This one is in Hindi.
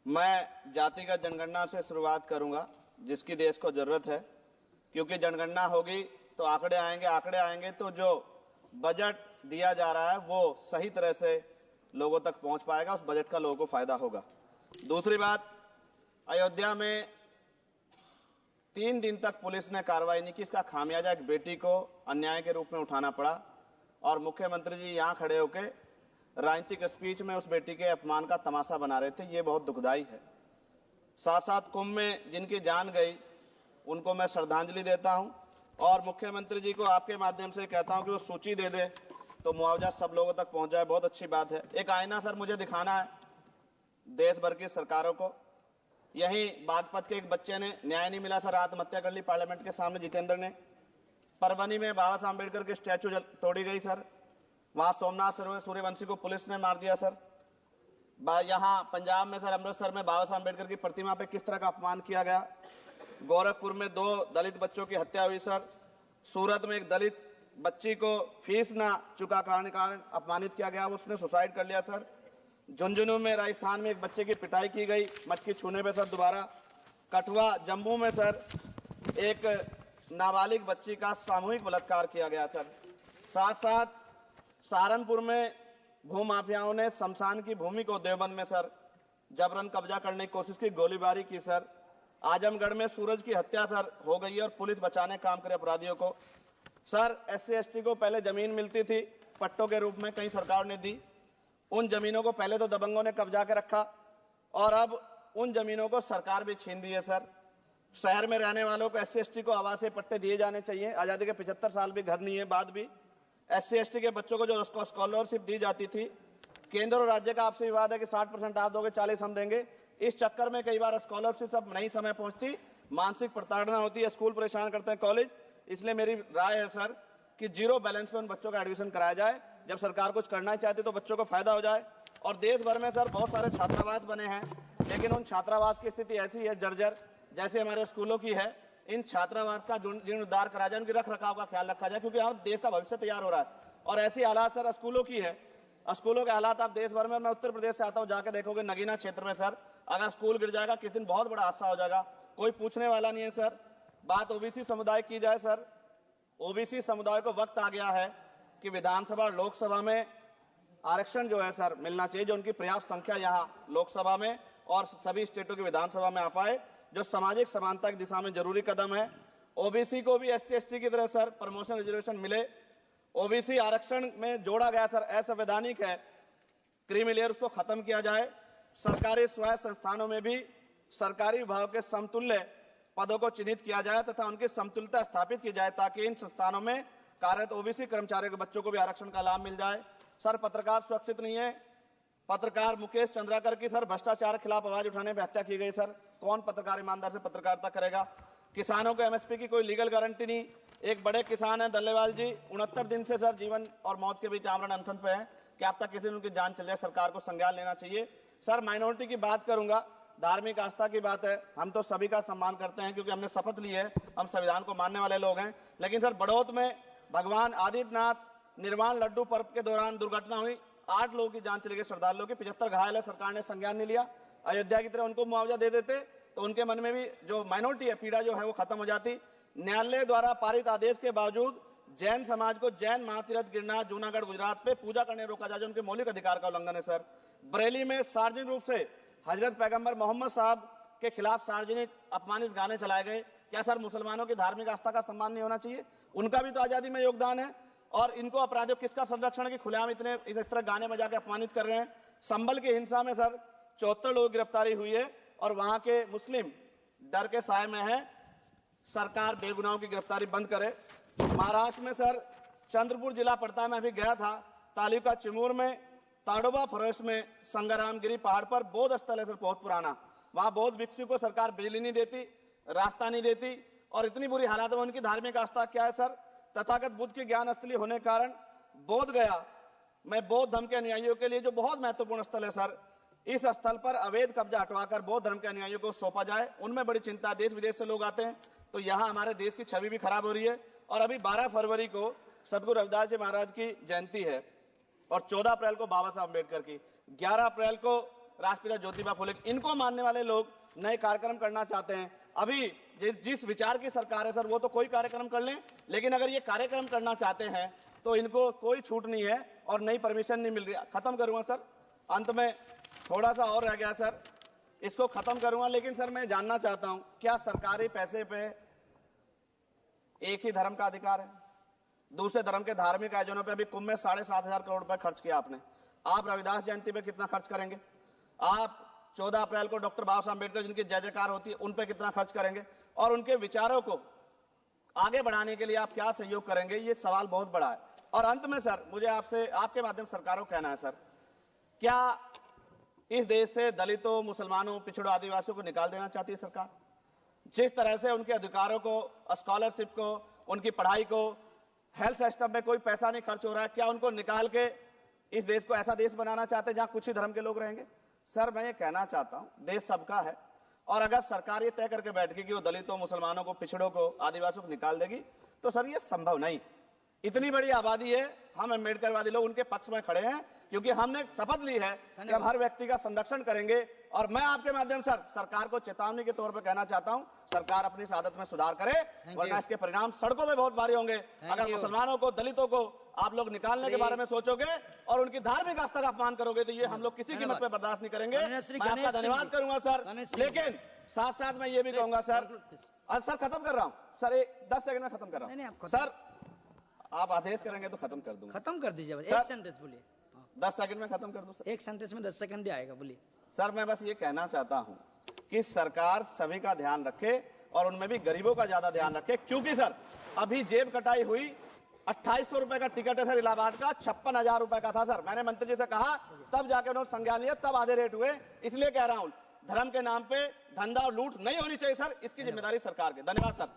मैं जातिगत जनगणना से शुरुआत करूंगा, जिसकी देश को जरूरत है, क्योंकि जनगणना होगी तो आंकड़े आएंगे तो जो बजट दिया जा रहा है वो सही तरह से लोगों तक पहुंच पाएगा, उस बजट का लोगों को फायदा होगा। दूसरी बात, अयोध्या में 3 दिन तक पुलिस ने कार्रवाई नहीं की, इसका खामियाजा एक बेटी को अन्याय के रूप में उठाना पड़ा और मुख्यमंत्री जी यहां खड़े होकर राजनीतिक स्पीच में उस बेटी के अपमान का तमाशा बना रहे थे। ये बहुत दुखदाई है। साथ साथ कुंभ में जिनकी जान गई उनको मैं श्रद्धांजलि देता हूं और मुख्यमंत्री जी को आपके माध्यम से कहता हूं कि वो सूची दे दे तो मुआवजा सब लोगों तक पहुंच जाए। बहुत अच्छी बात है। एक आईना सर मुझे दिखाना है देश भर की सरकारों को। यहीं बागपत के एक बच्चे ने न्याय नहीं मिला सर, आत्महत्या कर ली पार्लियामेंट के सामने, जितेंद्र ने। परभनी में बाबा साहब अम्बेडकर की स्टैचू तोड़ी गई सर, वहां सोमनाथ सूर्यवंशी को पुलिस ने मार दिया सर। यहां पंजाब में सर अमृतसर में बाबा साहब अम्बेडकर की प्रतिमा पे किस तरह का अपमान किया गया। गोरखपुर में 2 दलित बच्चों की हत्या हुई सर। सूरत में एक दलित बच्ची को फीस ना चुका कारण अपमानित किया गया, उसने सुसाइड कर लिया सर। झुंझुनू में राजस्थान में एक बच्चे की पिटाई की गई मटकी छूने पे सर दोबारा। कठुआ जम्मू में सर एक नाबालिग बच्ची का सामूहिक बलात्कार किया गया सर। साथ साथ सहारनपुर में भूमाफियाओं ने शमशान की भूमि को देवबंद में सर जबरन कब्जा करने की कोशिश की, गोलीबारी की सर। आजमगढ़ में सूरज की हत्या सर हो गई है और पुलिस बचाने काम करे अपराधियों को। सर SC ST को पहले जमीन मिलती थी पट्टों के रूप में, कई सरकार ने दी। उन जमीनों को पहले तो दबंगों ने कब्जा के रखा और अब उन जमीनों को सरकार भी छीन रही है सर। शहर में रहने वालों को SC ST को आवासीय पट्टे दिए जाने चाहिए। आजादी के 75 साल भी घर नहीं है, बाद भी SC ST के बच्चों को जो स्कॉलरशिप दी जाती थी, केंद्र और राज्य का आपसे विवाद है कि 60% आप दोगे 40 हम देंगे। इस चक्कर में कई बार स्कॉलरशिप सब नहीं समय पहुंचती, मानसिक प्रताड़ना होती है, स्कूल परेशान करते हैं, कॉलेज। इसलिए मेरी राय है सर कि 0 बैलेंस पे उन बच्चों का एडमिशन कराया जाए। जब सरकार कुछ करना चाहती तो बच्चों को फायदा हो जाए। और देश भर में सर बहुत सारे छात्रावास बने हैं, लेकिन उन छात्रावास की स्थिति ऐसी है जर्जर, जैसे हमारे स्कूलों की है। इन छात्रावास का जीर्णोद्धार कराया जाए, उनकी रख रखाव का ख्याल रखा जाए, क्योंकि यहाँ देश का भविष्य तैयार हो रहा है। और ऐसी हालात सर स्कूलों की है, स्कूलों के हालात आप देश भर में, मैं उत्तर प्रदेश से आता हूँ, जाके देखोगे नगीना क्षेत्र में सर अगर स्कूल गिर जाएगा किस दिन बहुत बड़ा हादसा हो जाएगा, कोई पूछने वाला नहीं है सर। बात OBC समुदाय की जाए सर, OBC समुदाय को वक्त आ गया है कि विधानसभा और लोकसभा में आरक्षण जो है सर मिलना चाहिए, जो उनकी पर्याप्त संख्या यहाँ लोकसभा में और सभी स्टेटों की विधानसभा में आ पाए, जो सामाजिक समानता की दिशा में जरूरी कदम है। OBC को भी SC ST की तरह सर प्रमोशन रिजर्वेशन मिले। OBC आरक्षण में जोड़ा गया सर असंवैधानिक है, क्रीमी लेयर उसको खत्म किया जाए। सरकारी स्वायत्त संस्थानों में भी सरकारी विभागों के समतुल्य पदों को चिन्हित किया जाए तथा उनकी समतुल्यता स्थापित की जाए, ताकि इन संस्थानों में कार्यरत OBC कर्मचारियों के बच्चों को भी आरक्षण का लाभ मिल जाए। सर पत्रकार सुरक्षित नहीं है। पत्रकार मुकेश चंद्राकर की सर भ्रष्टाचार के खिलाफ आवाज उठाने पर हत्या की गई सर। कौन पत्रकार ईमानदार से पत्रकारिता करेगा। किसानों को MSP की कोई लीगल गारंटी नहीं। एक बड़े किसान है दल्लेवाल जी, 69 दिन से सर जीवन और मौत के बीच आमरण अनशन पे हैं। क्या अब तक किसी दिन उनकी जान चल जाए, सरकार को संज्ञान लेना चाहिए। सर माइनॉरिटी की बात करूंगा, धार्मिक आस्था की बात है, हम तो सभी का सम्मान करते हैं क्योंकि हमने शपथ ली है, हम संविधान को मानने वाले लोग हैं। लेकिन सर बड़ौत में भगवान आदित्यनाथ निर्वाण लड्डू पर्व के दौरान दुर्घटना हुई, 8 लोगों की जान चली गई, श्रद्धालुओं की, 75 घायल है, सरकार ने संज्ञान नहीं लिया। अयोध्या की तरह उनको मुआवजा दे देते तो उनके मन में भी जो माइनॉरिटी है पीड़ा जो है वो खत्म हो जाती। न्यायालय द्वारा पारित आदेश के बावजूद जैन समाज को जैन महातीर्थ गिरनार जूनागढ़ गुजरात पे पूजा करने रोका जाए, जो उनके मौलिक अधिकार का उल्लंघन है सर। बरेली में सार्वजनिक रूप से हजरत पैगंबर मोहम्मद साहब के खिलाफ सार्वजनिक अपमानित गाने चलाए गए। क्या सर मुसलमानों की धार्मिक आस्था का सम्मान नहीं होना चाहिए? उनका भी तो आजादी में योगदान है। और इनको अपराधियों किसका संरक्षण है कि खुलेआम इतने इस तरह गाने बजा के अपमानित कर रहे हैं। संभल की हिंसा में सर 74 लोगों की गिरफ्तारी हुई है और वहां के मुस्लिम डर के साए में है। सरकार बेगुनाहों की गिरफ्तारी बंद करे। महाराष्ट्र में सर चंद्रपुर जिला पड़ता है, मैं अभी गया था, तालुका चिमूर में ताडोबा फॉरेस्ट में संगरामगिरी पहाड़ पर बौद्ध स्थल है सर, बहुत पुराना। वहां बौद्ध भिक्षु को सरकार बिजली नहीं देती, रास्ता नहीं देती और इतनी बुरी हालत है। उनकी धार्मिक आस्था क्या है सर? तथागत बुद्ध के ज्ञान स्थली होने के कारण बोध गया में बौद्ध धर्म के अनुयायियों के लिए जो बहुत महत्वपूर्ण स्थल है सर, इस स्थल पर अवैध कब्जा हटवाकर बौद्ध धर्म के अनुयायियों को सौंपा जाए। उनमें बड़ी चिंता, देश विदेश से लोग आते हैं, तो यहाँ हमारे देश की छवि भी खराब हो रही है। और अभी 12 फरवरी को सदगुरु रविदास जी महाराज की जयंती है और 14 अप्रैल को बाबा साहब अम्बेडकर की, 11 अप्रैल को राष्ट्रपिता ज्योतिबा फुले, इनको मानने वाले लोग नए कार्यक्रम करना चाहते हैं। अभी जिस विचार की सरकार है सर, वो तो कोई कार्यक्रम कर लें, लेकिन अगर ये कार्यक्रम करना चाहते हैं तो इनको कोई छूट नहीं है और नई परमिशन नहीं मिल रही। खत्म करूंगा सर, अंत में थोड़ा सा और रह गया सर, इसको खत्म करूंगा। लेकिन सर मैं जानना चाहता हूं, क्या सरकारी पैसे पे एक ही धर्म का अधिकार है? दूसरे धर्म के धार्मिक आयोजनों पे अभी कुंभ में 7,500 करोड़ रुपए खर्च किया आपने। आप रविदास जयंती पे कितना खर्च करेंगे? आप 14 अप्रैल को डॉक्टर बाबा साहब अम्बेडकर जिनकी जय जयकार होती है, उन पे कितना खर्च करेंगे? और उनके विचारों को आगे बढ़ाने के लिए आप क्या सहयोग करेंगे? ये सवाल बहुत बड़ा है। और अंत में सर, मुझे आपसे आपके माध्यम से सरकार को कहना है सर, क्या इस देश से दलितों, मुसलमानों, पिछड़ों, आदिवासियों को निकाल देना चाहती है सरकार? जिस तरह से उनके अधिकारों को, स्कॉलरशिप को, उनकी पढ़ाई को, हेल्थ सिस्टम में कोई पैसा नहीं खर्च हो रहा है, क्या उनको निकाल के इस देश को ऐसा देश बनाना चाहते हैं जहां कुछ ही धर्म के लोग रहेंगे? सर मैं ये कहना चाहता हूं, देश सबका है, और अगर सरकार ये तय करके बैठ गई कि वो दलितों, मुसलमानों को, पिछड़ों को, आदिवासियों को निकाल देगी, तो सर ये संभव नहीं। इतनी बड़ी आबादी है, हम अम्बेडकरवादी लोग उनके पक्ष में खड़े हैं, क्योंकि हमने शपथ ली है कि हम हर व्यक्ति का संरक्षण करेंगे। और मैं आपके माध्यम से सरकार को चेतावनी के तौर पर कहना चाहता हूं, सरकार अपनी इस आदत में सुधार करे, वरना इसके परिणाम सड़कों में बहुत भारी होंगे। अगर मुसलमानों को, दलितों को आप लोग निकालने के बारे में सोचोगे और उनकी धार्मिक आस्था का अपमान करोगे, तो ये हम लोग किसी कीमत पर बर्दाश्त नहीं करेंगे। मैं आपका धन्यवाद करूंगा सर, लेकिन साथ साथ मैं ये भी कहूंगा सर, सर खत्म कर रहा हूं सर, 10 सेकंड में खत्म कर रहा हूं सर, आप आदेश करेंगे तो खत्म कर दूंगा। खत्म कर दीजिए, एक सेंटेंस बोलिए। 10 सेकंड में खत्म कर दूं सर? एक सेंटेंस में 10 सेकंड ही आएगा, बोलिए। सर मैं बस ये कहना चाहता हूं कि सरकार सभी का ध्यान रखे और उनमें भी गरीबों का ज्यादा ध्यान रखे, क्योंकि सर अभी जेब कटाई हुई, 2800 रुपए का टिकट है सर इलाहाबाद का, 56,000 रुपए का था सर। मैंने मंत्री जी से कहा, तब जाके उन्होंने संज्ञान लिया, तब आधे रेट हुए। इसलिए कह रहा हूं, धर्म के नाम पे धंधा और लूट नहीं होनी चाहिए सर, इसकी जिम्मेदारी सरकार की। धन्यवाद सर।